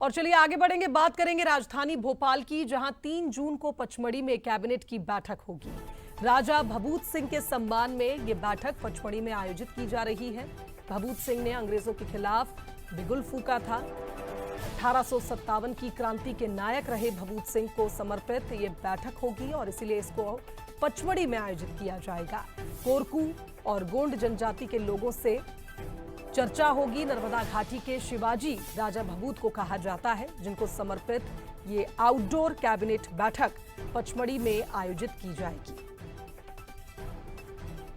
और चलिए आगे बढ़ेंगे, बात करेंगे राजधानी भोपाल की, जहां 3 जून को पचमढ़ी में कैबिनेट की बैठक होगी। राजा भभूत सिंह के सम्मान में ये बैठक पचमढ़ी में आयोजित की जा रही है। भभूत सिंह ने अंग्रेजों के खिलाफ बिगुल फूंका था। 1857 की क्रांति के नायक रहे भभूत सिंह को समर्पित ये बैठक होगी और इसीलिए इसको पचमढ़ी में आयोजित किया जाएगा। कोरकू और गोंड जनजाति के लोगों से चर्चा होगी। नर्मदा घाटी के शिवाजी राजा भभूत को कहा जाता है, जिनको समर्पित ये आउटडोर कैबिनेट बैठक पचमढ़ी में आयोजित की जाएगी।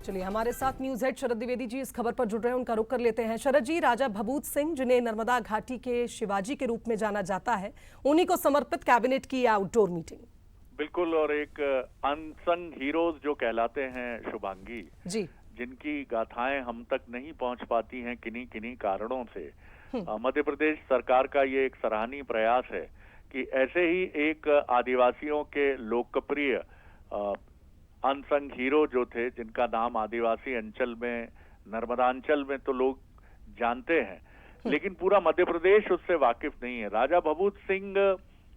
चलिए हमारे साथ न्यूज हेड शरद द्विवेदी जी इस खबर पर जुड़ रहे हैं, उनका रुख कर लेते हैं। शरद जी, राजा भभूत सिंह जिन्हें नर्मदा घाटी के शिवाजी के रूप में जाना जाता है, उन्हीं को समर्पित कैबिनेट की आउटडोर मीटिंग। बिल्कुल, और एक अनसंग हीरोज जो कहलाते हैं शुभांगी जी, जिनकी गाथाएं हम तक नहीं पहुंच पाती हैं किन्हीं किन्हीं कारणों से, मध्य प्रदेश सरकार का ये एक सराहनीय प्रयास है कि ऐसे ही एक आदिवासियों के लोकप्रिय अनसंग हीरो जो थे, जिनका नाम आदिवासी अंचल में, नर्मदांचल में तो लोग जानते हैं, लेकिन पूरा मध्य प्रदेश उससे वाकिफ नहीं है। राजा भभूत सिंह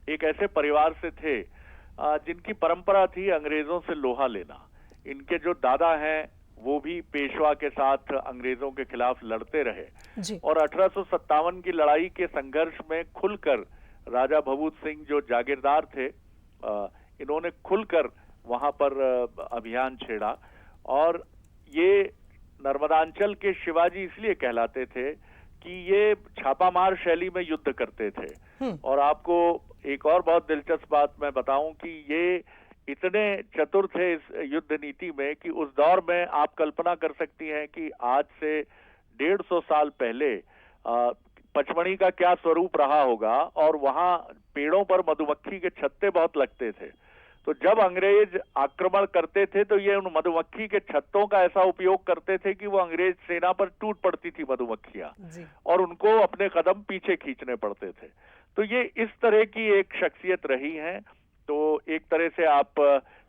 एक ऐसे परिवार से थे जिनकी परंपरा थी अंग्रेजों से लोहा लेना। इनके जो दादा हैं वो भी पेशवा के साथ अंग्रेजों के खिलाफ लड़ते रहे जी। और 1857 की लड़ाई के संघर्ष में खुलकर राजा भभूत सिंह जो जागीरदार थे, इन्होंने खुलकर वहां पर अभियान छेड़ा। और ये नर्मदांचल के शिवाजी इसलिए कहलाते थे कि ये छापामार शैली में युद्ध करते थे। और आपको एक और बहुत दिलचस्प बात मैं बताऊं कि ये इतने चतुर थे इस युद्ध नीति में कि उस दौर में आप कल्पना कर सकती हैं कि आज से 150 साल पहले पचमढ़ी का क्या स्वरूप रहा होगा। और वहां पेड़ों पर मधुमक्खी के छत्ते बहुत लगते थे, तो जब अंग्रेज आक्रमण करते थे तो ये उन मधुमक्खी के छत्तों का ऐसा उपयोग करते थे कि वो अंग्रेज सेना पर टूट पड़ती थी मधुमक्खियां, और उनको अपने कदम पीछे खींचने पड़ते थे। तो ये इस तरह की एक शख्सियत रही है। तो एक तरह से आप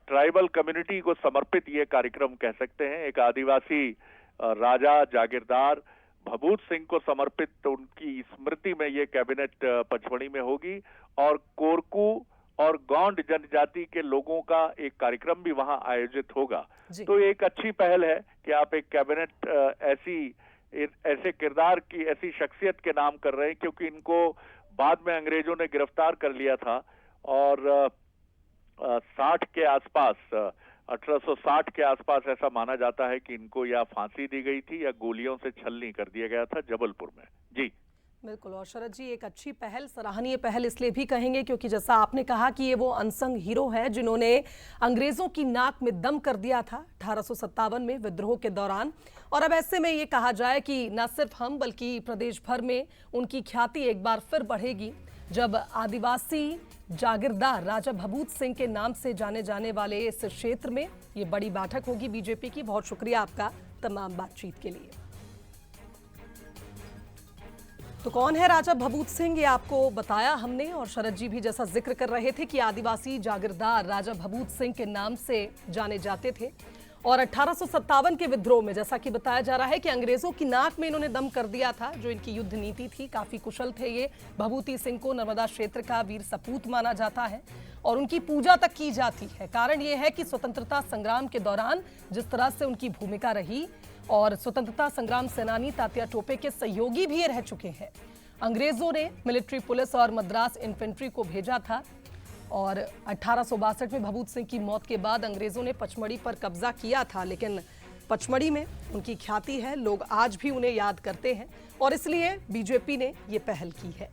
ट्राइबल कम्युनिटी को समर्पित ये कार्यक्रम कह सकते हैं। एक आदिवासी राजा जागीरदार भभूत सिंह को समर्पित, तो उनकी स्मृति में ये कैबिनेट पचमढ़ी में होगी। और कोरकू और गोंड जनजाति के लोगों का एक कार्यक्रम भी वहां आयोजित होगा। तो एक अच्छी पहल है कि आप एक कैबिनेट ऐसे किरदार की, ऐसी शख्सियत के नाम कर रहे हैं, क्योंकि इनको बाद में अंग्रेजों ने गिरफ्तार कर लिया था। और 60 के आसपास, 1860 के आसपास ऐसा माना जाता है कि इनको या फांसी दी गई थी या गोलियों से छलनी कर दिया गया था जबलपुर में। जी बिल्कुल। और शरद जी, एक अच्छी पहल, सराहनीय पहल इसलिए भी कहेंगे क्योंकि जैसा आपने कहा कि ये वो अनसंग हीरो है जिन्होंने अंग्रेजों की नाक में दम कर दिया था 1857 में विद्रोह के दौरान। और अब ऐसे में ये कहा जाए कि न सिर्फ हम बल्कि प्रदेश भर में उनकी ख्याति एक बार फिर बढ़ेगी जब आदिवासी जागीरदार राजा भभूत सिंह के नाम से जाने जाने वाले इस क्षेत्र में ये बड़ी बैठक होगी बीजेपी की। बहुत शुक्रिया आपका तमाम बातचीत के लिए। तो कौन है राजा भभूत सिंह, ये आपको बताया हमने। और शरद जी भी जैसा जिक्र कर रहे थे कि आदिवासी जागीरदार राजा भभूत सिंह के नाम से जाने जाते थे। और 1857 के विद्रोह में जैसा कि बताया जा रहा है कि अंग्रेजों की नाक में इन्होंने दम कर दिया था। जो इनकी युद्ध नीति थी, काफी कुशल थे ये। भभूति सिंह को नर्मदा क्षेत्र का वीर सपूत माना जाता है और उनकी पूजा तक की जाती है। कारण ये है कि स्वतंत्रता संग्राम के दौरान जिस तरह से उनकी भूमिका रही, और स्वतंत्रता संग्राम सेनानी तात्या टोपे के सहयोगी भी ये रह चुके हैं। अंग्रेजों ने मिलिट्री पुलिस और मद्रास इन्फेंट्री को भेजा था। और 1862 में भभूत सिंह की मौत के बाद अंग्रेजों ने पचमढ़ी पर कब्जा किया था, लेकिन पचमढ़ी में उनकी ख्याति है, लोग आज भी उन्हें याद करते हैं और इसलिए बीजेपी ने ये पहल की है।